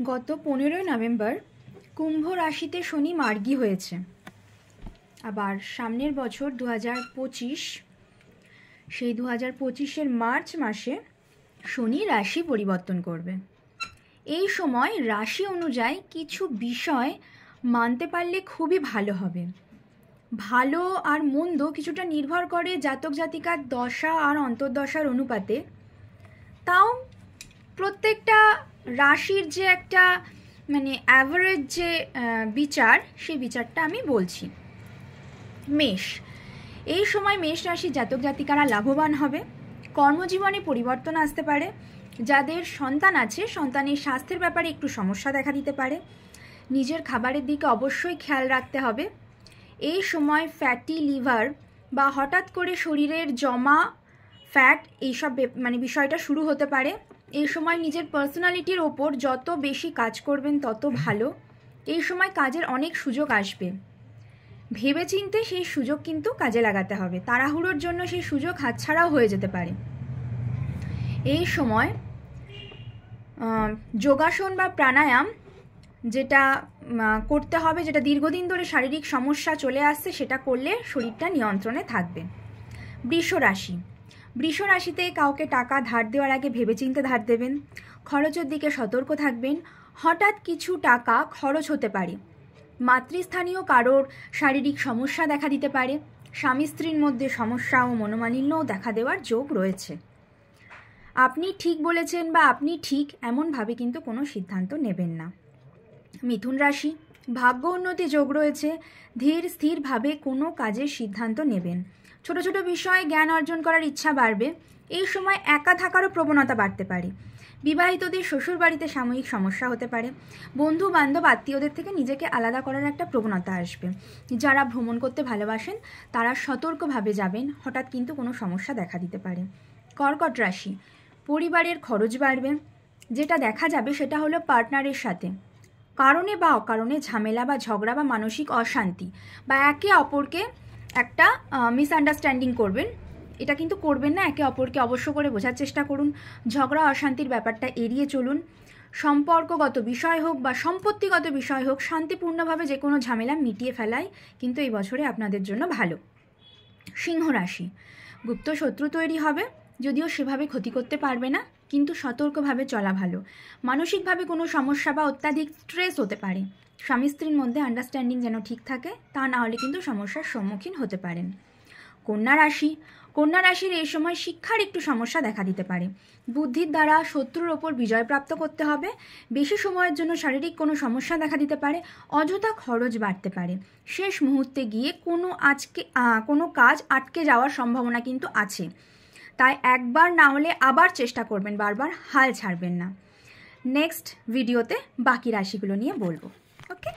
গত 15ই নভেম্বর কুম্ভ রাশিতে শনি মার্গী হয়েছে। আবার সামনের বছর 2025, সেই 2025-এর মার্চ মাসে শনি রাশি পরিবর্তন করবে। এই সময় রাশি অনুযায়ী কিছু বিষয় মানতে পারলে খুবই ভালো হবে। ভালো আর মন্দ কিছুটা নির্ভর করে জাতক জাতিকার দশা আর অন্তর্দশার অনুপাতে। তাও প্রত্যেকটা রাশির যে একটা অ্যাভারেজ যে বিচার, সেই বিচারটা আমি বলছি। মেষ, এই সময় মেষ রাশির জাতক জাতিকারা লাভবান হবে। কর্মজীবনে পরিবর্তন আসতে পারে। যাদের সন্তান আছে, সন্তানের স্বাস্থ্যের ব্যাপারে একটু সমস্যা দেখা দিতে পারে। নিজের খাবারের দিকে অবশ্যই খেয়াল রাখতে হবে। এই সময় ফ্যাটি লিভার বা হঠাৎ করে শরীরের জমা ফ্যাট, এইসব বিষয়টা শুরু হতে পারে। এই সময় নিজের পার্সোনালিটির ওপর যত বেশি কাজ করবেন তত ভালো। এই সময় কাজের অনেক সুযোগ আসবে। ভেবেচিন্তে সেই সুযোগ কিন্তু কাজে লাগাতে হবে। তাড়াহুড়োর জন্য সেই সুযোগ হাতছাড়াও হয়ে যেতে পারে। এই সময় যোগাসন বা প্রাণায়াম যেটা করতে হবে, যেটা দীর্ঘদিন ধরে শারীরিক সমস্যা চলে আসছে, সেটা করলে শরীরটা নিয়ন্ত্রণে থাকবে। বৃষ রাশি, বৃষ রাশিতে কাউকে টাকা ধার দেওয়ার আগে ভেবেচিন্তে ধার দেবেন। খরচের দিকে সতর্ক থাকবেন। হঠাৎ কিছু টাকা খরচ হতে পারে। মাতৃস্থানীয় কারোর শারীরিক সমস্যা দেখা দিতে পারে। স্বামী স্ত্রীর মধ্যে সমস্যা ও মনোমালিন্যও দেখা দেওয়ার যোগ রয়েছে। আপনি ঠিক বলেছেন বা আপনি ঠিক এমনভাবে কিন্তু কোনো সিদ্ধান্ত নেবেন না। মিথুন রাশি, ভাগ্য উন্নতি যোগ রয়েছে। ধীর স্থিরভাবে কোনো কাজের সিদ্ধান্ত নেবেন। ছোট ছোট বিষয়ে জ্ঞান অর্জন করার ইচ্ছা বাড়বে। এই সময় একা থাকারও প্রবণতা বাড়তে পারে। বিবাহিতদের শ্বশুর বাড়িতে সাময়িক সমস্যা হতে পারে। বন্ধু বান্ধব আত্মীয়দের থেকে নিজেকে আলাদা করার একটা প্রবণতা আসবে। যারা ভ্রমণ করতে ভালোবাসেন তারা সতর্কভাবে যাবেন, হঠাৎ কিন্তু কোনো সমস্যা দেখা দিতে পারে। কর্কট রাশি, পরিবারের খরচ বাড়বে। যেটা দেখা যাবে সেটা হলো পার্টনারের সাথে কারণে বা অকারণে ঝামেলা বা ঝগড়া বা মানসিক অশান্তি, বা একে অপরকে একটা মিসআন্ডারস্ট্যান্ডিং করবেন। এটা কিন্তু করবেন না, একে অপরকে অবশ্য করে বোঝার চেষ্টা করুন। ঝগড়া অশান্তির ব্যাপারটা এড়িয়ে চলুন। সম্পর্কগত বিষয় হোক বা সম্পত্তিগত বিষয় হোক, শান্তিপূর্ণভাবে যে কোনো ঝামেলা মিটিয়ে ফেলাই কিন্তু এই বছরে আপনাদের জন্য ভালো। সিংহ রাশি, গুপ্ত শত্রু তৈরি হবে, যদিও সেভাবে ক্ষতি করতে পারবে না, কিন্তু সতর্কভাবে চলা ভালো। মানসিকভাবে কোনো সমস্যা বা অত্যাধিক স্ট্রেস হতে পারে। স্বামী স্ত্রীর মধ্যে আন্ডারস্ট্যান্ডিং যেন ঠিক থাকে, তা না হলে কিন্তু সমস্যার সম্মুখীন হতে পারেন। কন্যা রাশি, কন্যা রাশির এই সময় শিক্ষার একটু সমস্যা দেখা দিতে পারে। বুদ্ধির দ্বারা শত্রুর ওপর বিজয় প্রাপ্ত করতে হবে। বেশি সময়ের জন্য শারীরিক কোনো সমস্যা দেখা দিতে পারে। অযথা খরচ বাড়তে পারে। শেষ মুহূর্তে গিয়ে কোনো কাজ আটকে যাওয়ার সম্ভাবনা কিন্তু আছে। তাই একবার না হলে আবার চেষ্টা করবেন, বারবার হাল ছাড়বেন না। নেক্সট ভিডিওতে বাকি রাশিগুলো নিয়ে বলবো। ওকে।